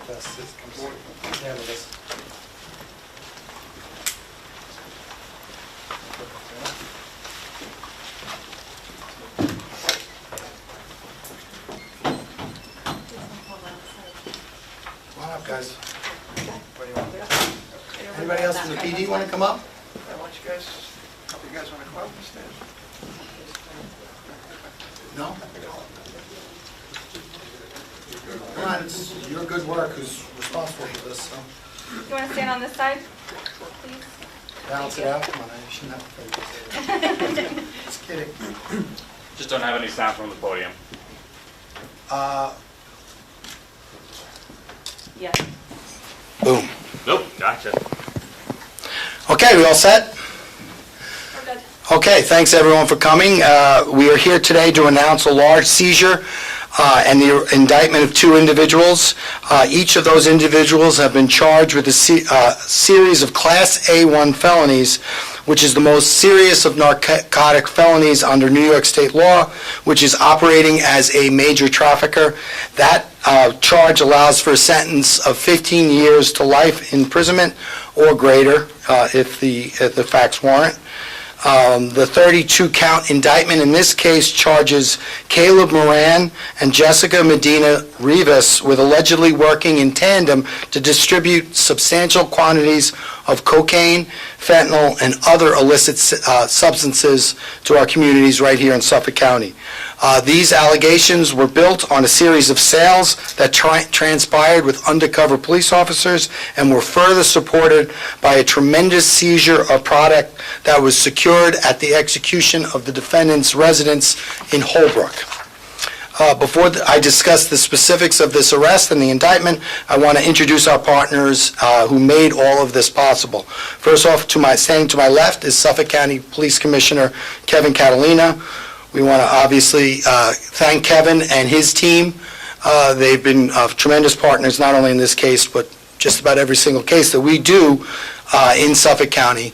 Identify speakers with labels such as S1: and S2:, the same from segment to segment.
S1: Come on up, guys. What do you want? Anybody else from the PD want to come up?
S2: Why don't you guys, a couple of you guys want to come up and stand?
S1: No? Come on, it's your good work who's responsible for this, so
S3: You want to stand on this side, please?
S1: balance it out. Come on, you shouldn't have to fake this. Just kidding.
S4: Just don't have any sound from the podium.
S3: Yes.
S1: Boom.
S4: Nope, gotcha.
S1: Okay, we all set?
S3: We're good.
S1: Okay, thanks everyone for coming. We are here today to announce a large seizure and the indictment of 2 individuals. Each of those individuals have been charged with a series of Class A1 felonies, which is the most serious of narcotic felonies under New York state law, which is operating as a major trafficker. That charge allows for a sentence of 15 years to life imprisonment or greater if the facts warrant. The 32-count indictment in this case charges Caleb Moran and Jessica Medina-Rivas with allegedly working in tandem to distribute substantial quantities of cocaine, fentanyl, and other illicit substances to our communities right here in Suffolk County. These allegations were built on a series of sales that transpired with undercover police officers and were further supported by a tremendous seizure of product that was secured at the execution of the defendant's residence in Holbrook. Before I discuss the specifics of this arrest and the indictment, I want to introduce our partners who made all of this possible. First off, standing to my left is Suffolk County Police Commissioner Kevin Catalina. We want to obviously thank Kevin and his team. They've been tremendous partners, not only in this case, but just about every single case that we do in Suffolk County.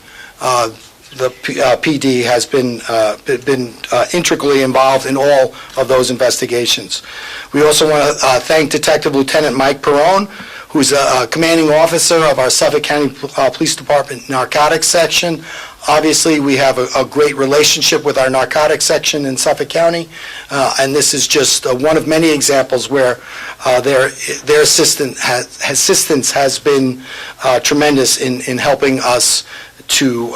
S1: The PD has been integrally involved in all of those investigations. We also want to thank Detective Lieutenant Mike Perrone, who's a commanding officer of our Suffolk County Police Department Narcotics Section. Obviously, we have a great relationship with our narcotics section in Suffolk County, and this is just one of many examples where their assistance has been tremendous in helping us to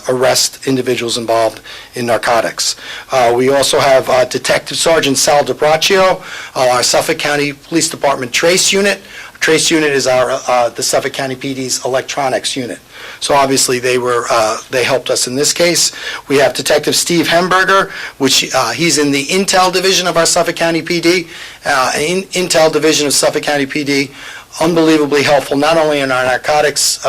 S1: arrest individuals involved in narcotics. We also have Detective Sergeant Sal DiBraccio, our Suffolk County Police Department Trace Unit. Trace Unit is the Suffolk County PD's electronics unit. So obviously they helped us in this case. We have Detective Steve Hemberger, which he's in the Intel Division of our Suffolk County PD. Intel Division of Suffolk County PD, unbelievably helpful not only in our narcotics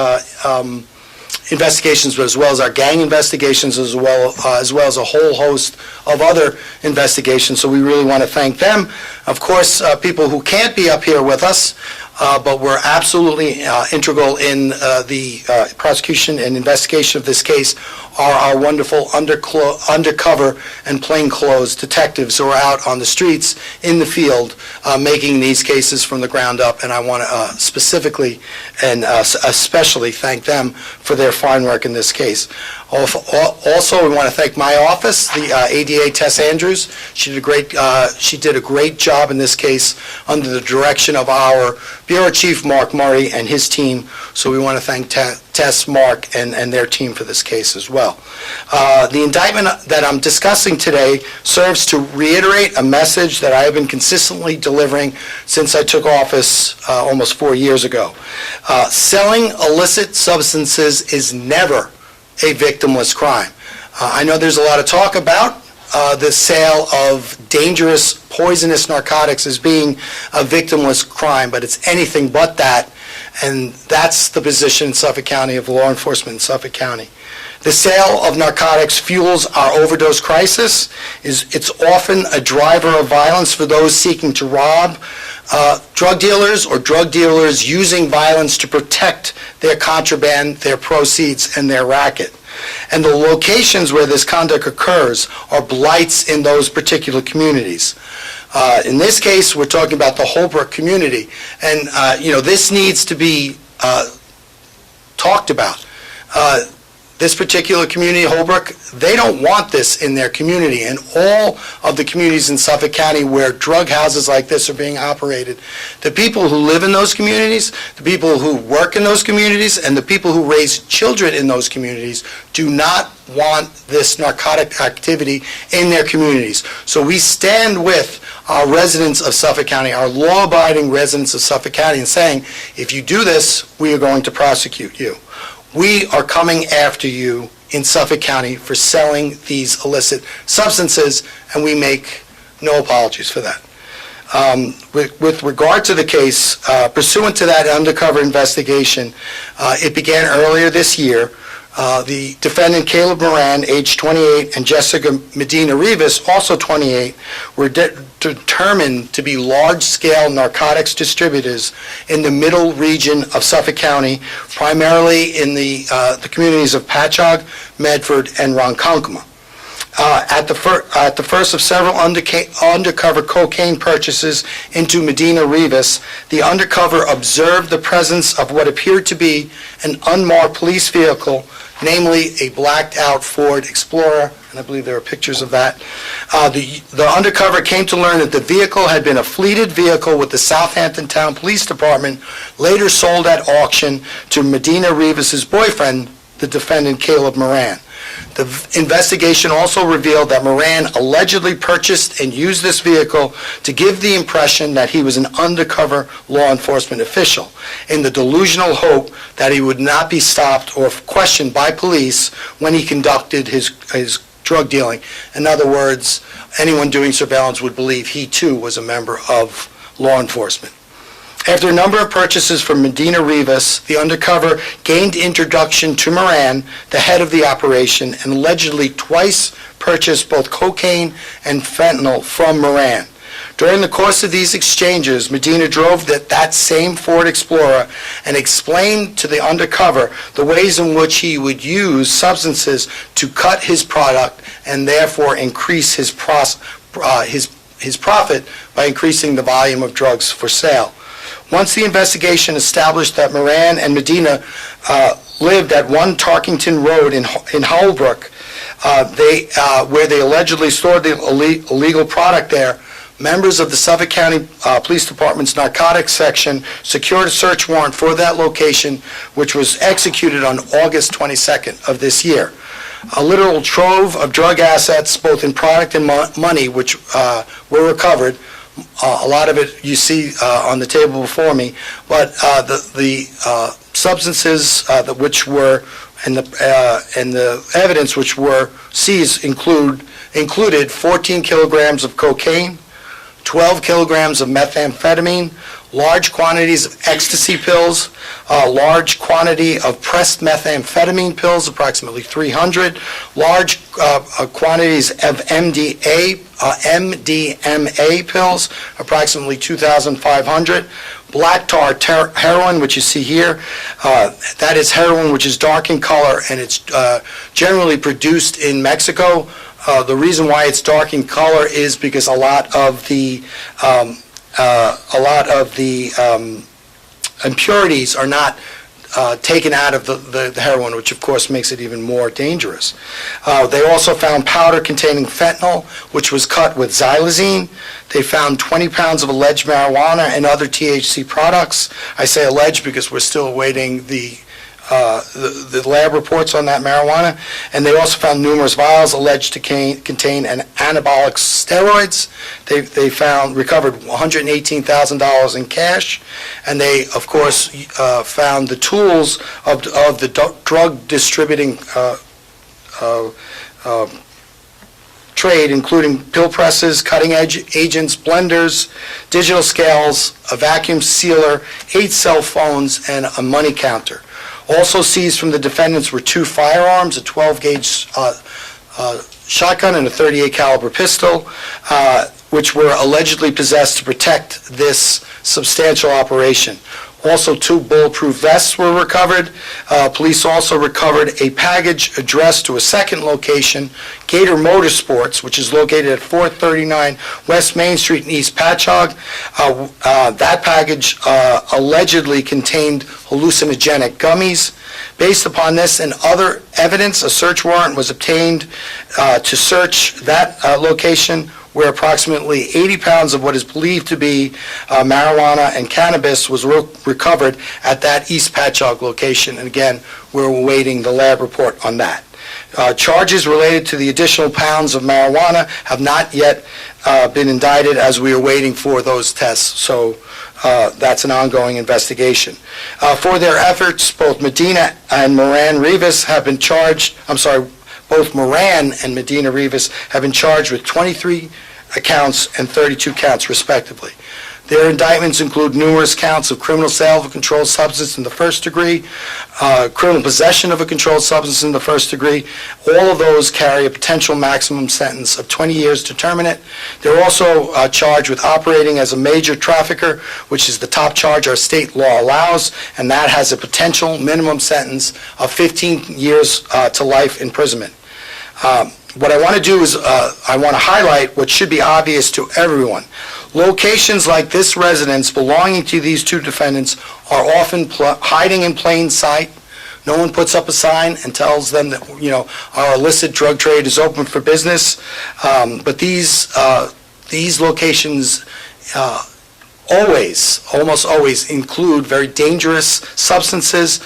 S1: investigations, but as well as our gang investigations, as well as a whole host of other investigations. So we really want to thank them. Of course, people who can't be up here with us, but were absolutely integral in the prosecution and investigation of this case are our wonderful undercover and plainclothes detectives who are out on the streets, in the field, making these cases from the ground up. And I want to specifically and especially thank them for their fine work in this case. Also, we want to thank my office, the ADA Tess Andrews. She did a great job in this case under the direction of our Bureau Chief Mark Murray and his team. So we want to thank Tess, Mark, and their team for this case as well. The indictment that I'm discussing today serves to reiterate a message that I have been consistently delivering since I took office almost 4 years ago. Selling illicit substances is never a victimless crime. I know there's a lot of talk about the sale of dangerous, poisonous narcotics as being a victimless crime, but it's anything but that, and that's the position in Suffolk County of law enforcement in Suffolk County. The sale of narcotics fuels our overdose crisis. It's often a driver of violence for those seeking to rob drug dealers or drug dealers using violence to protect their contraband, their proceeds, and their racket. And the locations where this conduct occurs are blights in those particular communities. In this case, we're talking about the Holbrook community, and, this needs to be talked about. This particular community, Holbrook, they don't want this in their community, and all of the communities in Suffolk County where drug houses like this are being operated, the people who live in those communities, the people who work in those communities, and the people who raise children in those communities do not want this narcotic activity in their communities. So we stand with our residents of Suffolk County, our law-abiding residents of Suffolk County, and saying, if you do this, we are going to prosecute you. We are coming after you in Suffolk County for selling these illicit substances, and we make no apologies for that. With regard to the case, pursuant to that undercover investigation, it began earlier this year. The defendant, Caleb Moran, age 28, and Jessica Medina-Rivas, also 28, were determined to be large-scale narcotics distributors in the middle region of Suffolk County, primarily in the communities of Patchogue, Medford, and Ronkonkoma. At the first of several undercover cocaine purchases into Medina-Rivas, the undercover observed the presence of what appeared to be an unmarked police vehicle, namely a blacked-out Ford Explorer, and I believe there are pictures of that. The undercover came to learn that the vehicle had been a fleeted vehicle with the Southampton Town Police Department, later sold at auction to Medina-Rivas' boyfriend, the defendant Caleb Moran. The investigation also revealed that Moran allegedly purchased and used this vehicle to give the impression that he was an undercover law enforcement official, in the delusional hope that he would not be stopped or questioned by police when he conducted his drug dealing. In other words, anyone doing surveillance would believe he too was a member of law enforcement. After a number of purchases from Medina-Rivas, the undercover gained introduction to Moran, the head of the operation, and allegedly twice purchased both cocaine and fentanyl from Moran. During the course of these exchanges, Medina drove that same Ford Explorer and explained to the undercover the ways in which he would use substances to cut his product and therefore increase his profit by increasing the volume of drugs for sale. Once the investigation established that Moran and Medina lived at 1 Tarkington Road in Holbrook, where they allegedly stored the illegal product there, members of the Suffolk County Police Department's narcotics section secured a search warrant for that location, which was executed on August 22nd of this year. A literal trove of drug assets, both in product and money, which were recovered. A lot of it you see on the table before me, but the substances which were and the evidence which were seized included 14 kilograms of cocaine, 12 kilograms of methamphetamine, large quantities of ecstasy pills, a large quantity of pressed methamphetamine pills, approximately 300, large quantities of MDMA pills, approximately 2,500, black tar heroin, which you see here. That is heroin which is dark in color, and it's generally produced in Mexico. The reason why it's dark in color is because a lot of the impurities are not taken out of the heroin, which of course makes it even more dangerous. They also found powder containing fentanyl, which was cut with xylazine. They found 20 pounds of alleged marijuana and other THC products. I say alleged because we're still awaiting the lab reports on that marijuana. And they also found numerous vials alleged to contain anabolic steroids. They recovered $118,000 in cash, and they, of course, found the tools of the drug distributing trade, including pill presses, cutting agents, blenders, digital scales, a vacuum sealer, 8 cell phones, and a money counter. Also seized from the defendants were 2 firearms, a 12-gauge shotgun and a .38 caliber pistol, which were allegedly possessed to protect this substantial operation. Also, 2 bulletproof vests were recovered. Police also recovered a package addressed to a second location, Gator Motorsports, which is located at 439 West Main Street in East Patchogue. That package allegedly contained hallucinogenic gummies. Based upon this and other evidence, a search warrant was obtained to search that location, where approximately 80 pounds of what is believed to be marijuana and cannabis was recovered at that East Patchogue location. And again, we're awaiting the lab report on that. Charges related to the additional pounds of marijuana have not yet been indicted, as we are waiting for those tests. So that's an ongoing investigation. For their efforts, both Medina and Moran-Rivas have been charged, both Moran and Medina-Rivas have been charged with 23 counts and 32 counts respectively. Their indictments include numerous counts of criminal sale of a controlled substance in the first degree, criminal possession of a controlled substance in the first degree. All of those carry a potential maximum sentence of 20 years to terminate. They're also charged with operating as a major trafficker, which is the top charge our state law allows, and that has a potential minimum sentence of 15 years to life imprisonment. What I want to do is I want to highlight what should be obvious to everyone. Locations like this residence belonging to these 2 defendants are often hiding in plain sight. No one puts up a sign and tells them that, our illicit drug trade is open for business. But these locations almost always include very dangerous substances.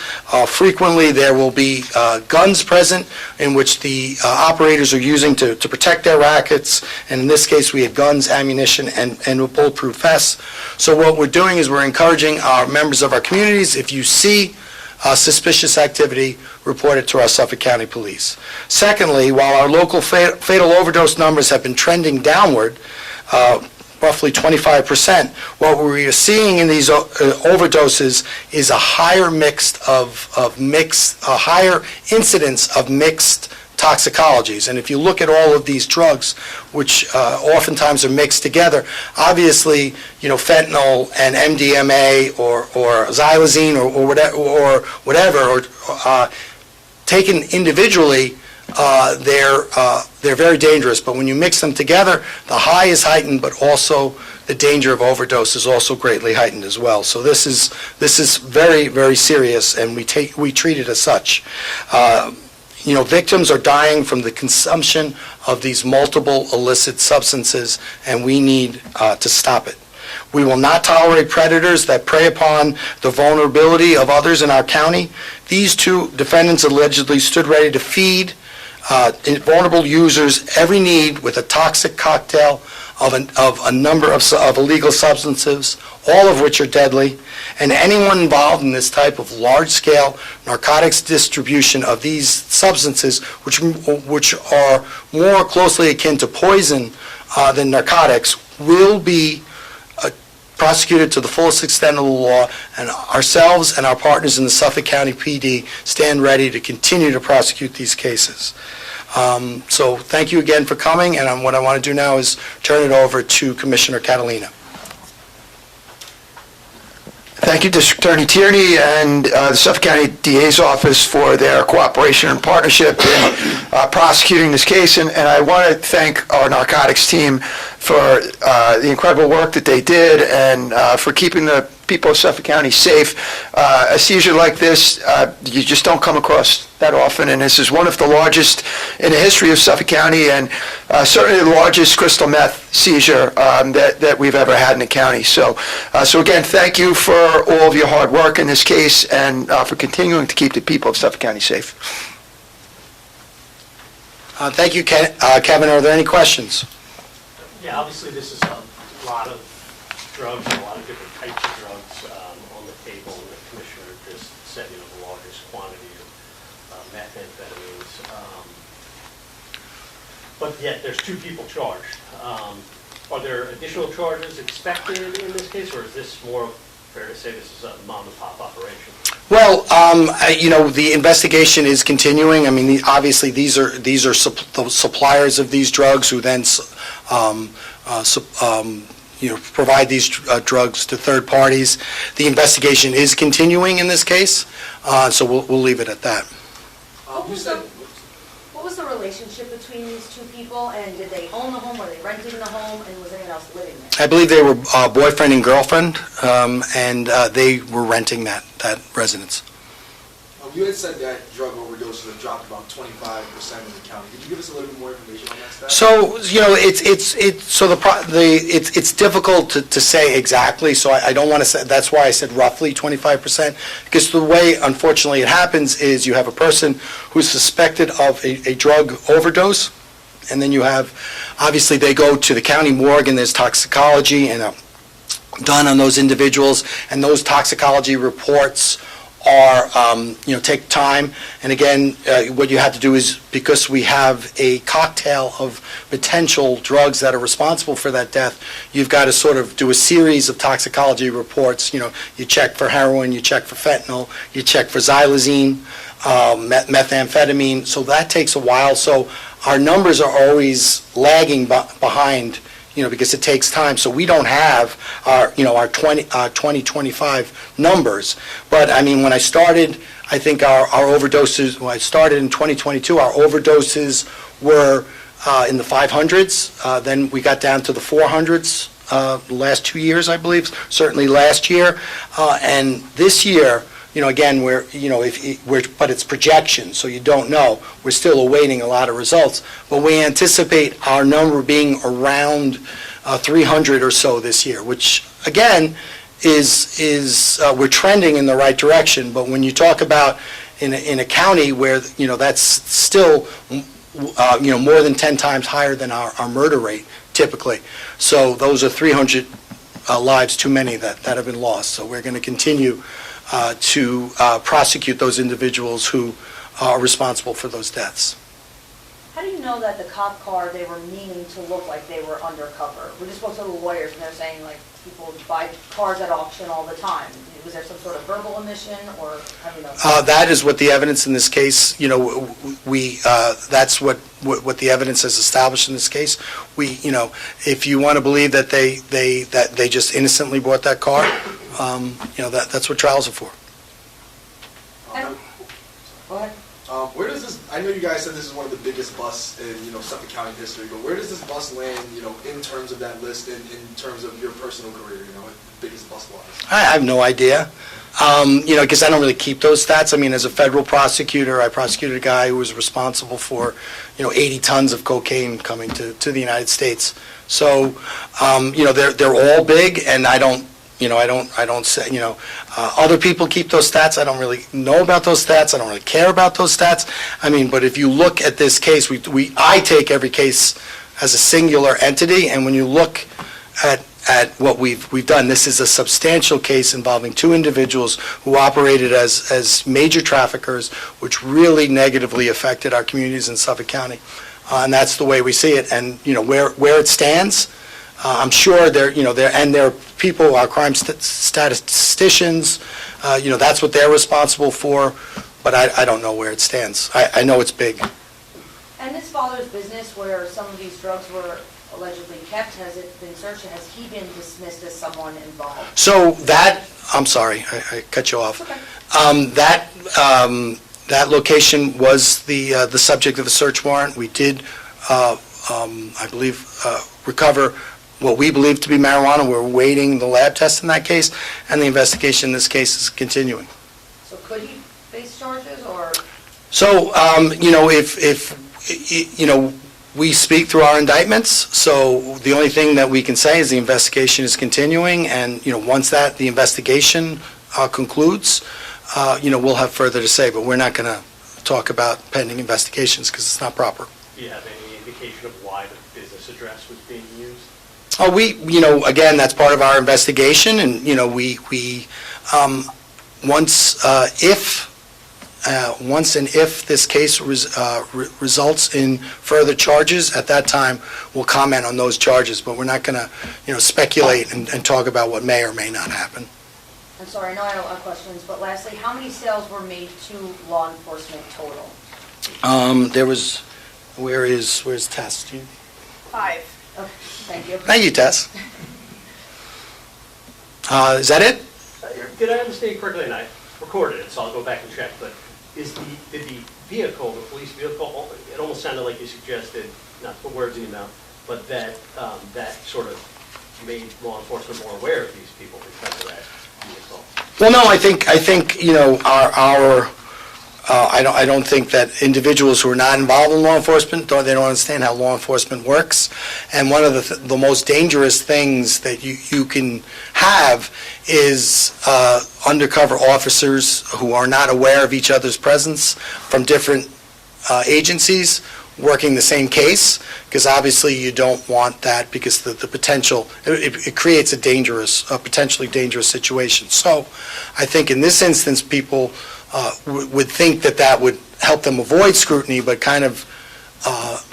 S1: Frequently, there will be guns present in which the operators are using to protect their rackets, and in this case, we had guns, ammunition, and bulletproof vests. So what we're doing is we're encouraging our members of our communities, if you see suspicious activity, report it to our Suffolk County Police. Secondly, while our local fatal overdose numbers have been trending downward, roughly 25%. What we are seeing in these overdoses is a higher higher incidence of mixed toxicologies. And if you look at all of these drugs, which oftentimes are mixed together, obviously, fentanyl and MDMA or xylazine or whatever, taken individually, they're very dangerous, but when you mix them together, the high is heightened, but also the danger of overdose is also greatly heightened as well. So this is very, very serious, and we treat it as such. Victims are dying from the consumption of these multiple illicit substances, and we need to stop it. We will not tolerate predators that prey upon the vulnerability of others in our county. These 2 defendants allegedly stood ready to feed vulnerable users every need with a toxic cocktail of a number of illegal substances, all of which are deadly, and anyone involved in this type of large-scale narcotics distribution of these substances, which are more closely akin to poison than narcotics, will be prosecuted to the fullest extent of the law, and ourselves and our partners in the Suffolk County PD stand ready to continue to prosecute these cases. So thank you again for coming, and what I want to do now is turn it over to Commissioner Catalina.
S2: Thank you, District Attorney Tierney and the Suffolk County DA's office for their cooperation and partnership in prosecuting this case. And I want to thank our narcotics team for the incredible work that they did and for keeping the people of Suffolk County safe. A seizure like this, you just don't come across that often, and this is one of the largest in the history of Suffolk County, and certainly the largest crystal meth seizure that we've ever had in the county. So again, thank you for all of your hard work in this case and for continuing to keep the people of Suffolk County safe.
S1: Thank you, Kevin. Are there any questions?
S5: Yeah, obviously this is a lot of drugs, a lot of different types of drugs on the table. And the commissioner just said, the largest quantity of methamphetamines. But yet there's 2 people charged. Are there additional charges expected in this case, or is this more fair to say this is a mom-and-pop operation?
S1: Well, the investigation is continuing. I mean, obviously, these are suppliers of these drugs who then, provide these drugs to third parties. The investigation is continuing in this case, so we'll leave it at that.
S6: What was the relationship between these two people, and did they own the home, were they renting the home, and was anyone else living there?
S1: I believe they were boyfriend and girlfriend, and they were renting that residence.
S7: You had said that drug overdoses have dropped about 25% in the county. Could you give us a little bit more information on that stat?
S1: So, it's difficult to say exactly, so I don't want to say, that's why I said roughly 25%, because the way, unfortunately, it happens is you have a person who's suspected of a drug overdose, and then you have, obviously, they go to the county morgue, and there's toxicology and done on those individuals, and those toxicology reports are, take time. And again, what you have to do is, because we have a cocktail of potential drugs that are responsible for that death, you've got to sort of do a series of toxicology reports. You check for heroin, you check for fentanyl, you check for xylazine, methamphetamine, so that takes a while. So our numbers are always lagging behind, because it takes time. So we don't have our 2025 numbers. But, I mean, when I started, I think our overdoses, when I started in 2022, our overdoses were in the 500s. Then we got down to the 400s the last 2 years, I believe, certainly last year. And this year, again, but it's projection, so you don't know. We're still awaiting a lot of results. But we anticipate our number being around 300 or so this year, which, again, is we're trending in the right direction. But when you talk about in a county where, that's still, more tn 10 times higher than our murder rate, typically. So those are 300 lives too many that have been lost. So we're going to continue to prosecute those individuals who are responsible for those deaths.
S6: How do you know that the cop car, they were meaning to look like they were undercover? We just spoke to the lawyers, and they're saying, like, people buy cars at auction all the time. Was there some sort of verbal admission, or how do you know?
S1: That is what the evidence in this case, that's what the evidence has established in this case. If you want to believe that they just innocently bought that car, that's what trials are for.
S6: Go ahead.
S7: Where does this, I know you guys said this is one of the biggest busts in, Suffolk County history, but where does this bust land, in terms of that list and in terms of your personal career, biggest bust wise?
S1: I have no idea, because I don't really keep those stats. I mean, as a federal prosecutor, I prosecuted a guy who was responsible for, 80 tons of cocaine coming to the United States. So, they're all big, and I don't say, other people keep those stats. I don't really know about those stats. I don't really care about those stats. I mean, but if you look at this case, I take every case as a singular entity, and when you look at what we've done, this is a substantial case involving two individuals who operated as major traffickers, which really negatively affected our communities in Suffolk County. And that's the way we see it. And, where it stands, I'm sure there are people, our crime statisticians, that's what they're responsible for, but I don't know where it stands. I know it's big.
S6: And this father's business, where some of these drugs were allegedly kept, has it been searched, and has he been dismissed as someone involved?
S1: So I'm sorry, I cut you off.
S6: Okay.
S1: That location was the subject of a search warrant. We did, I believe, recover what we believe to be marijuana. We're awaiting the lab test in that case, and the investigation in this case is continuing.
S6: So could he face charges, or?
S1: So, if we speak through our indictments, so the only thing that we can say is the investigation is continuing, and, once the investigation concludes, we'll have further to say, but we're not going to talk about pending investigations because it's not proper.
S5: Do you have any indication of why the business address was being used?
S1: Oh, again, that's part of our investigation, and, once and if this case results in further charges, at that time, we'll comment on those charges, but we're not going to, speculate and talk about what may or may not happen.
S6: I'm sorry, I know I have a lot of questions, but lastly, how many sales were made to law enforcement total?
S1: Where's Tess?
S3: 5.
S6: Okay, thank you.
S1: Thank you, Tess. Is that it?
S5: Did I understand correctly, and I recorded it, so I'll go back and check, but did the vehicle, the police vehicle, it almost sounded like you suggested, not to put words in your mouth, but that that sort of made law enforcement more aware of these people because of that vehicle?
S1: Well, no, I think, I don't think that individuals who are not involved in law enforcement, they don't understand how law enforcement works. And one of the most dangerous things that you can have is undercover officers who are not aware of each other's presence from different agencies working the same case, because obviously you don't want that, because the potential, it creates a potentially dangerous situation. So I think in this instance, people would think that would help them avoid scrutiny, but kind of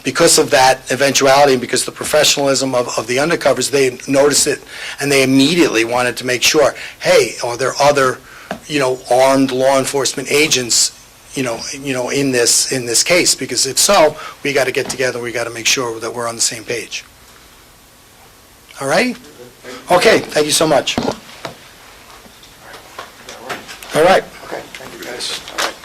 S1: because of that eventuality and because of the professionalism of the undercovers, they noticed it and they immediately wanted to make sure, hey, are there other, armed law enforcement agents, in this case? Because if so, we got to get together, we got to make sure that we're on the same page. All right? Okay, thank you so much. All right.
S2: Okay, thank you, guys. All right.